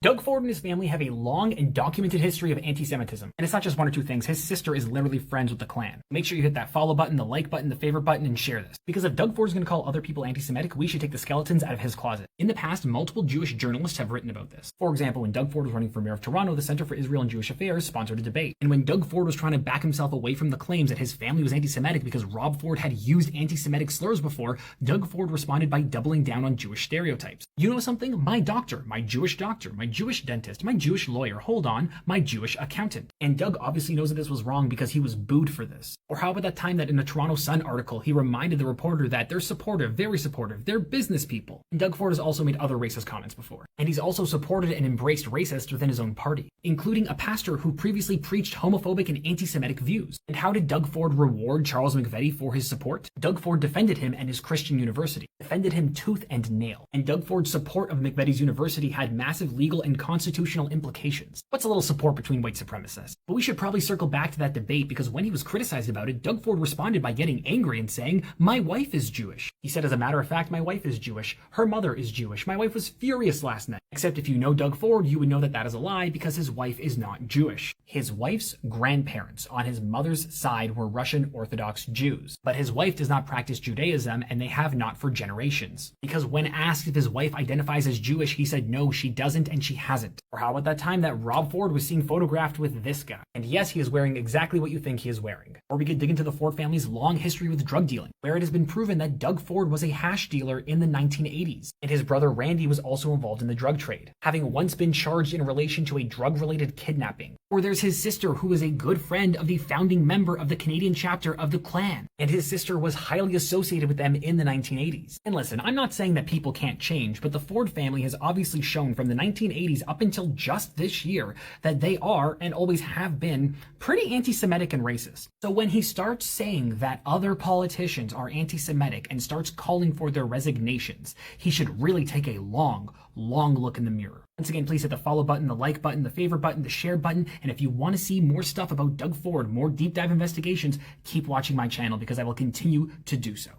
Doug Ford and his family have a long and documented history of anti-Semitism. And it's not just one or two things. His sister is literally friends with the Klan. Make sure you hit that follow button, the like button, the favorite button, and share this. Because if Doug Ford is going to call other people anti-Semitic, we should take the skeletons out of his closet. In the past, multiple Jewish journalists have written about this. For example, when Doug Ford was running for mayor of Toronto, the Center for Israel and Jewish Affairs sponsored a debate. And when Doug Ford was trying to back himself away from the claims that his family was anti-Semitic because Rob Ford had used anti-Semitic slurs before, Doug Ford responded by doubling down on Jewish stereotypes. You know something? My doctor, my Jewish dentist, my Jewish lawyer, hold on, my Jewish accountant. And Doug obviously knows that this was wrong because he was booed for this. Or how about that time that in a Toronto Sun article, he reminded the reporter that they're supportive, very supportive, they're business people. And Doug Ford has also made other racist comments before. And he's also supported and embraced racists within his own party, including a pastor who previously preached homophobic and anti-Semitic views. And how did Doug Ford reward Charles McVety for his support? Doug Ford defended him and his Christian university, defended him tooth and nail. And Doug Ford's support of McVety's university had massive legal and constitutional implications. What's a little support between white supremacists? But we should probably circle back to that debate because when he was criticized about it, Doug Ford responded by getting angry and saying, "My wife is Jewish." He said, as a matter of fact, my wife is Jewish. Her mother is Jewish. My wife was furious last night. Except if you know Doug Ford, you would know that that is a lie because his wife is not Jewish. His wife's grandparents on his mother's side were Russian Orthodox Jews. But his wife does not practice Judaism and they have not for generations. Because when asked if his wife identifies as Jewish, he said no, she doesn't and she hasn't. Or how about that time that Rob Ford was seen photographed with this guy? And yes, he is wearing exactly what you think he is wearing. Or we could dig into the Ford family's long history with drug dealing, where it has been proven that Doug Ford was a hash dealer in the 1980s. And his brother Randy was also involved in the drug trade, having once been charged in relation to a drug-related kidnapping. Or there's his sister, who is a good friend of the founding member of the Canadian chapter of the Klan. And his sister was highly associated with them in the 1980s. And listen, I'm not saying that people can't change, but the Ford family has obviously shown from the 1980s up until just this year that they are, and always have been, pretty anti-Semitic and racist. So when he starts saying that other politicians are anti-Semitic and starts calling for their resignations, he should really take a long look in the mirror. Once again, please hit the follow button, the like button, the favorite button, the share button, and if you want to see more stuff about Doug Ford, more deep dive investigations, keep watching my channel because I will continue to do so.